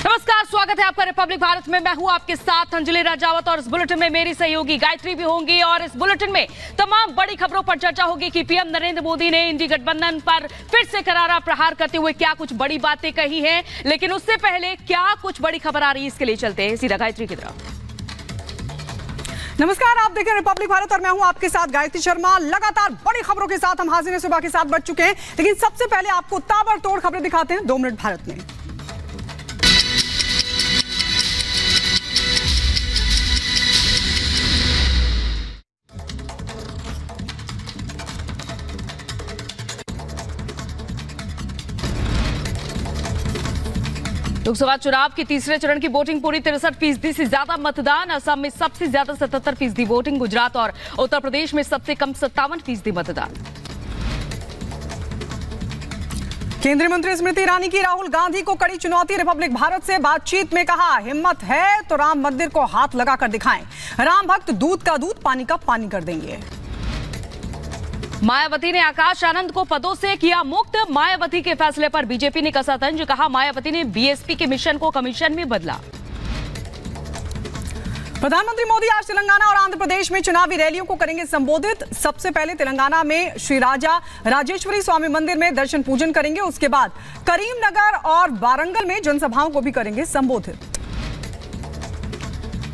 नमस्कार, स्वागत है आपका रिपब्लिक भारत में। मैं हूं आपके साथ अंजलि राजावत और इस बुलेटिन में मेरी सहयोगी गायत्री भी होंगी और इस बुलेटिन में तमाम बड़ी खबरों पर चर्चा होगी कि पीएम नरेंद्र मोदी ने इंडी गठबंधन पर फिर से करारा प्रहार करते हुए क्या कुछ बड़ी बातें कही हैं, लेकिन उससे पहले क्या कुछ बड़ी खबर आ रही है इसके लिए चलते हैं सीधा गायत्री की तरफ। नमस्कार, आप देख रहे हैं रिपब्लिक भारत और मैं हूं आपके साथ गायत्री शर्मा। लगातार बड़ी खबरों के साथ हम हाजिर हैं सुबह के 7 बज चुके हैं, लेकिन सबसे पहले आपको ताबड़तोड़ खबरें दिखाते हैं 2 मिनट भारत में। लोकसभा चुनाव की तीसरे चरण की वोटिंग पूरी 63% से ज्यादा मतदान। असम में सबसे ज्यादा 77% वोटिंग, गुजरात और उत्तर प्रदेश में सबसे कम 57% मतदान। केंद्रीय मंत्री स्मृति ईरानी की राहुल गांधी को कड़ी चुनौती। रिपब्लिक भारत से बातचीत में कहा, हिम्मत है तो राम मंदिर को हाथ लगाकर दिखाएं। राम भक्त दूध का दूध, पानी का पानी कर देंगे। मायावती ने आकाश आनंद को पदों से किया मुक्त। मायावती के फैसले पर बीजेपी ने कसा तंज। कहा, मायावती ने बीएसपी के मिशन को कमीशन में बदला। प्रधानमंत्री मोदी आज तेलंगाना और आंध्र प्रदेश में चुनावी रैलियों को करेंगे संबोधित। सबसे पहले तेलंगाना में श्री राजा राजेश्वरी स्वामी मंदिर में दर्शन पूजन करेंगे। उसके बाद करीमनगर और वारंगल में जनसभाओं को भी करेंगे संबोधित।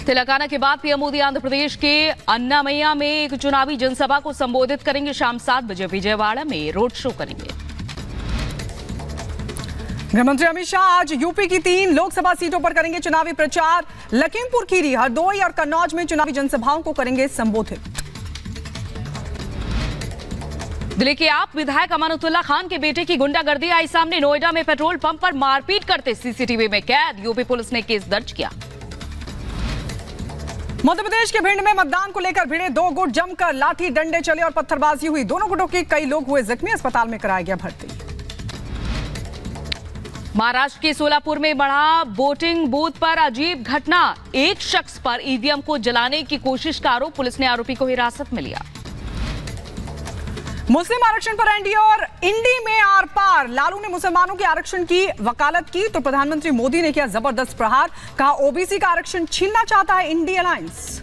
तेलंगाना के बाद पीएम मोदी आंध्र प्रदेश के अन्नामय्या में एक चुनावी जनसभा को संबोधित करेंगे। शाम 7 बजे विजयवाड़ा में रोड शो करेंगे। गृहमंत्री अमित शाह आज यूपी की 3 लोकसभा सीटों पर करेंगे चुनावी प्रचार। लखीमपुर खीरी, हरदोई और कन्नौज में चुनावी जनसभाओं को करेंगे संबोधित। दिल्ली के आप विधायक अमानुतुल्लाह खान के बेटे की गुंडागर्दी आई सामने। नोएडा में पेट्रोल पंप पर मारपीट करते सीसीटीवी में कैद। यूपी पुलिस ने केस दर्ज किया। मध्य प्रदेश के भिंड में मतदान को लेकर भिड़े 2 गुट, जमकर लाठी डंडे चले और पत्थरबाजी हुई। दोनों गुटों के कई लोग हुए जख्मी, अस्पताल में कराया गया भर्ती। महाराष्ट्र के सोलापुर में बढ़ा वोटिंग बूथ पर अजीब घटना। एक शख्स पर ईवीएम को जलाने की कोशिश का आरोप। पुलिस ने आरोपी को हिरासत में लिया। मुस्लिम आरक्षण पर एनडीए और इंडी में आर पार। लालू ने मुसलमानों के आरक्षण की वकालत की तो प्रधानमंत्री मोदी ने किया जबरदस्त प्रहार। कहा, ओबीसी का आरक्षण छीनना चाहता है इंडी अलायंस।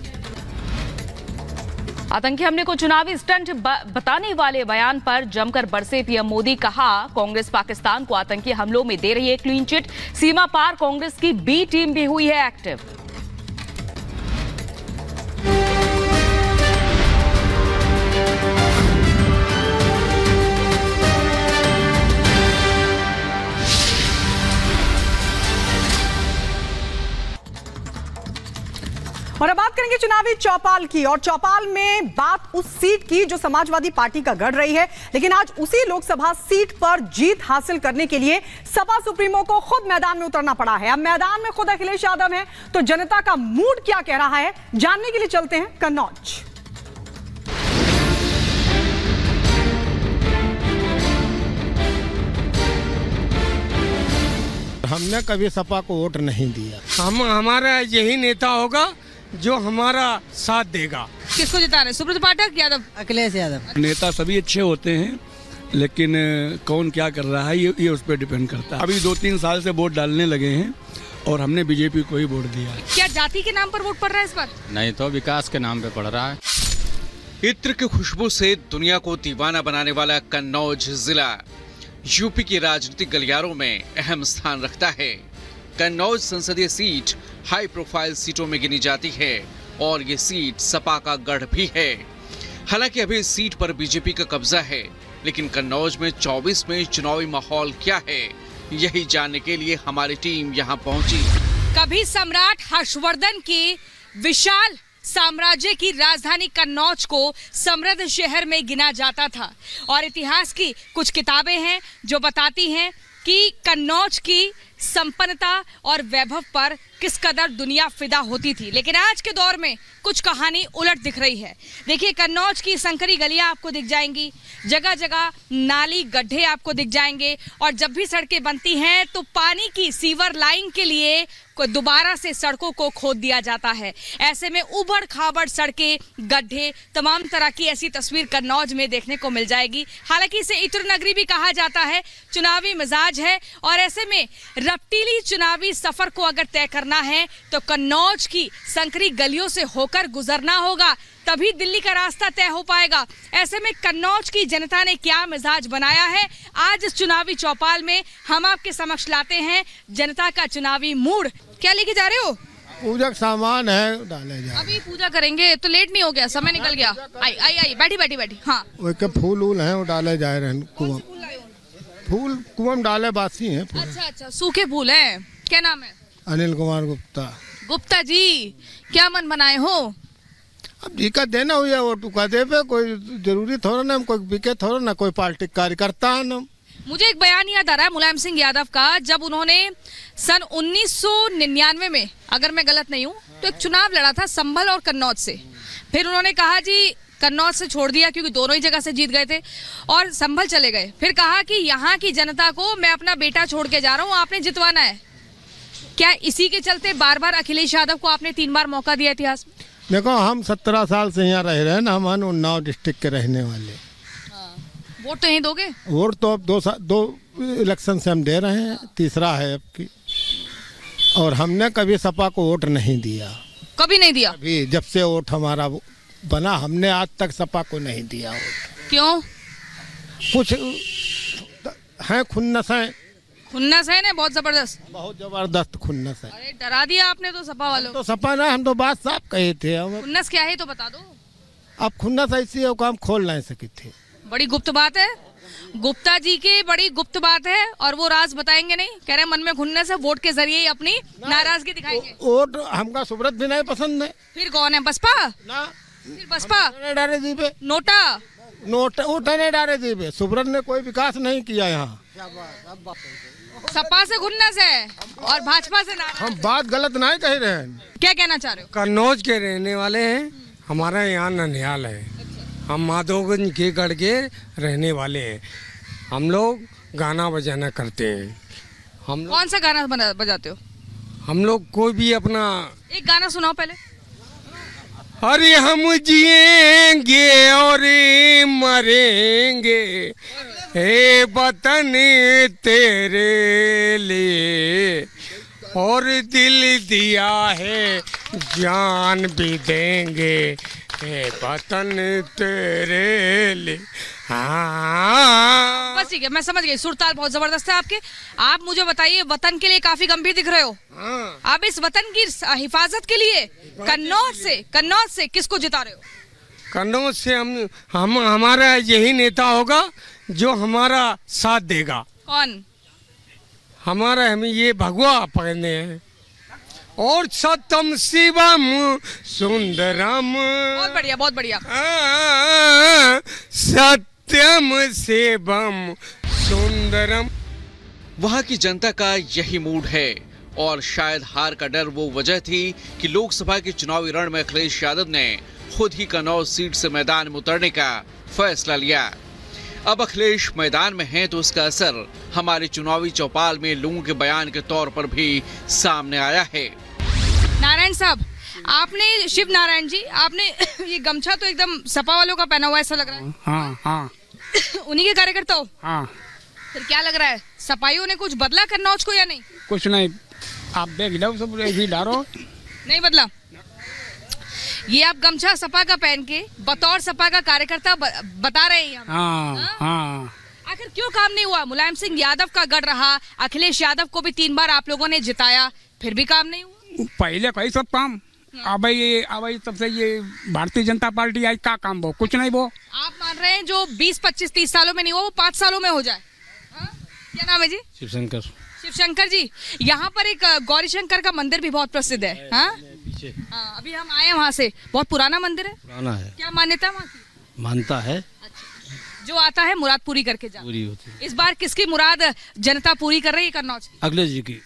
आतंकी हमले को चुनावी स्टंट बताने वाले बयान पर जमकर बरसे पीएम मोदी। कहा, कांग्रेस पाकिस्तान को आतंकी हमलों में दे रही है क्लीन चिट। सीमा पार कांग्रेस की बी टीम भी हुई है एक्टिव। और अब बात करेंगे चुनावी चौपाल की। और चौपाल में बात उस सीट की जो समाजवादी पार्टी का गढ़ रही है, लेकिन आज उसी लोकसभा सीट पर जीत हासिल करने के लिए सपा सुप्रीमो को खुद मैदान में उतरना पड़ा है। अब मैदान में खुद अखिलेश यादव हैं, तो जनता का मूड क्या कह रहा है जानने के लिए चलते हैं कन्नौज। हमने कभी सपा को वोट नहीं दिया। हमारा यही नेता होगा जो हमारा साथ देगा। किसको जिता रहे, सुब्रत पाठक, यादव? अखिलेश यादव। नेता सभी अच्छे होते हैं, लेकिन कौन क्या कर रहा है ये उस पर डिपेंड करता है। अभी 2-3 साल से वोट डालने लगे हैं और हमने बीजेपी को ही वोट दिया। क्या जाति के नाम पर वोट पड़ रहा है इस बार? नहीं तो विकास के नाम पे पड़ रहा है। इत्र की खुशबू से दुनिया को दीवाना बनाने वाला कन्नौज जिला यूपी की राजनीतिक गलियारों में अहम स्थान रखता है। कन्नौज संसदीय सीट हाई प्रोफाइल सीटों में गिनी जाती है और ये सीट सपा का गढ़ भी है। हालांकि अभी इस सीट पर बीजेपी का कब्जा है, लेकिन कन्नौज में 24 में चुनावी माहौल क्या है, यही जानने के लिए हमारी टीम यहाँ पहुंची। कभी सम्राट हर्षवर्धन की विशाल साम्राज्य की राजधानी कन्नौज को समृद्ध शहर में गिना जाता था और इतिहास की कुछ किताबें हैं जो बताती हैं कि कन्नौज की संपन्नता और वैभव पर किस कदर दुनिया फिदा होती थी। लेकिन आज के दौर में कुछ कहानी उलट दिख रही है। देखिए, कन्नौज की संकरी गलियां आपको दिख जाएंगी, जगह जगह नाली गड्ढे आपको दिख जाएंगे और जब भी सड़कें बनती हैं तो पानी की सीवर लाइन के लिए दोबारा से सड़कों को खोद दिया जाता है। ऐसे में उबड़ खाबड़ सड़कें, गड्ढे, तमाम तरह की ऐसी तस्वीर कन्नौज में देखने को मिल जाएगी। हालांकि इसे इत्र नगरी भी कहा जाता है, चुनावी मिजाज है और ऐसे में रफ्तीली चुनावी सफर को अगर तय करना है तो कन्नौज की संकरी गलियों से होकर गुजरना होगा, तभी दिल्ली का रास्ता तय हो पाएगा। ऐसे में कन्नौज की जनता ने क्या मिजाज बनाया है, आज इस चुनावी चौपाल में हम आपके समक्ष लाते हैं जनता का चुनावी मूड। क्या लेके जा रहे हो? पूजा का सामान है, डाले जाए। अभी पूजा करेंगे तो लेट नहीं हो गया? समय निकल गया। आई आई आई बैठी बैठी बैठी। हाँ, वो के फूल वूल हैं, वो डाले जा रहे हैं। कुआं फूल कुआं में डाले बासी हैं। अच्छा अच्छा, सूखे फूल हैं। क्या नाम है? अनिल कुमार गुप्ता। गुप्ता जी, क्या मन बनाए हो? अब जी का देना हुआ वो टुका दे पे, कोई जरूरी थोड़ा ना, कोई बिके थोड़ा ना, कोई पार्टी कार्यकर्ता है ना। मुझे एक बयान याद आ रहा है मुलायम सिंह यादव का, जब उन्होंने सन 1999 में, अगर मैं गलत नहीं हूँ, तो एक चुनाव लड़ा था संभल और कन्नौज से। फिर उन्होंने कहा जी कन्नौज से छोड़ दिया क्योंकि दोनों ही जगह से जीत गए थे, और संभल चले गए। फिर कहा कि यहाँ की जनता को मैं अपना बेटा छोड़ के जा रहा हूँ, आपने जितवाना है। क्या इसी के चलते बार बार अखिलेश यादव को आपने 3 बार मौका दिया इतिहास में? देखो, हम 17 साल से यहाँ रह रहे हैं ना, हम उन्नाव डिस्ट्रिक्ट के रहने वाले। वोट तो यहीं दोगे? वोट तो अब 2 इलेक्शन से हम दे रहे हैं, तीसरा है अब की। और हमने कभी सपा को वोट नहीं दिया। कभी नहीं दिया? अभी जब से वोट हमारा बना, हमने आज तक सपा को नहीं दिया वोट। क्यों? कुछ है खुन्नस है। खुन्नस है ना, बहुत जबरदस्त। बहुत जबरदस्त खुन्नस है। अरे डरा दिया आपने तो सपा वालों। तो सपा ना, हम तो बात साफ कहे थे। खुन्नस क्या है तो बता दो। अब खुन्नस ऐसी है, काम खोल नहीं सके थे। बड़ी गुप्त बात है, गुप्ता जी की बड़ी गुप्त बात है, और वो राज बताएंगे नहीं। कह रहे मन में खुन्नस है, वोट के जरिए ही अपनी नाराजगी दिखाएंगे। वोट हमका सुब्रत भी नहीं पसंद है। फिर कौन है? बसपा ना, फिर बसपा डारे जी पे नोटा नोटा नहीं डारे जी पे। सुब्रत ने कोई विकास नहीं किया यहाँ। सपा से खुन्नस है और भाजपा से नाराज। हम बात गलत नहीं कह रहे हैं। क्या कहना चाह रहे हो? कन्नौज के रहने वाले हैं, हमारा यहाँ ननिहाल है। हम माधोगंज के गढ़ के रहने वाले हैं। हम लोग गाना बजाना करते हैं। हम कौन सा गाना बजाते हो? हम लोग कोई भी अपना एक गाना सुनाओ पहले। अरे हम जिएंगे और मरेंगे, हे वतन तेरे लिए, और दिल दिया है जान भी देंगे, हे वतन तेरे लिए। हाँ, बस ठीक है, मैं समझ गई। सुरताल बहुत जबरदस्त है आपके। आप मुझे बताइए, वतन के लिए काफी गंभीर दिख रहे हो। आप इस वतन की हिफाजत के लिए कन्नौज से किसको जिता रहे हो? कन्नौज से हम हमारा यही नेता होगा जो हमारा साथ देगा। कौन? हमारा हमें ये भगवा पकड़ने हैं। और सत्यम शिवम सुंदरम। बहुत बढ़िया, बहुत बढ़िया। सत्यम शिवम सुंदरम। वहां की जनता का यही मूड है, और शायद हार का डर वो वजह थी कि लोकसभा के चुनावी रण में अखिलेश यादव ने खुद ही कन्नौज सीट से मैदान में उतरने का फैसला लिया। अब अखिलेश मैदान में हैं तो उसका असर हमारे चुनावी चौपाल में लोगों के बयान के तौर पर भी सामने आया है। नारायण साहब, आपने, शिव नारायण जी, आपने ये गमछा तो एकदम सपा वालों का पहना हुआ ऐसा लग रहा है। हाँ हाँ। उन्हीं के कार्यकर्ता हो? हाँ। फिर क्या लग रहा है, सपाइयों ने कुछ बदला कन्नौज को या नहीं? कुछ नहीं, आप देख लो, सब ऐसे डालो। नहीं बदला। ये आप गमछा सपा का पहन के बतौर सपा का कार्यकर्ता बता रहे हैं। हाँ हाँ। आखिर क्यों काम नहीं हुआ? मुलायम सिंह यादव का गढ़ रहा, अखिलेश यादव को भी 3 बार आप लोगों ने जिताया, फिर भी काम नहीं हुआ। पहले कई सब काम, अब तब से ये भारतीय जनता पार्टी आई, क्या काम वो? कुछ नहीं। वो आप मान रहे हैं जो 20, 25, 30 सालों में नहीं हुआ वो 5 सालों में हो जाए? क्या नाम है जी? शिवशंकर। शिवशंकर जी, यहाँ पर एक गौरी शंकर का मंदिर भी बहुत प्रसिद्ध है। हाँ, अभी हम आए वहाँ से। बहुत पुराना मंदिर है। पुराना है। क्या मान्यता वहाँ की? मानता है। अच्छा। जो आता है मुराद पूरी करके जा। पूरी होती है। इस बार किसकी मुराद जनता पूरी कर रही है कन्नौज की? अखिलेश जी की।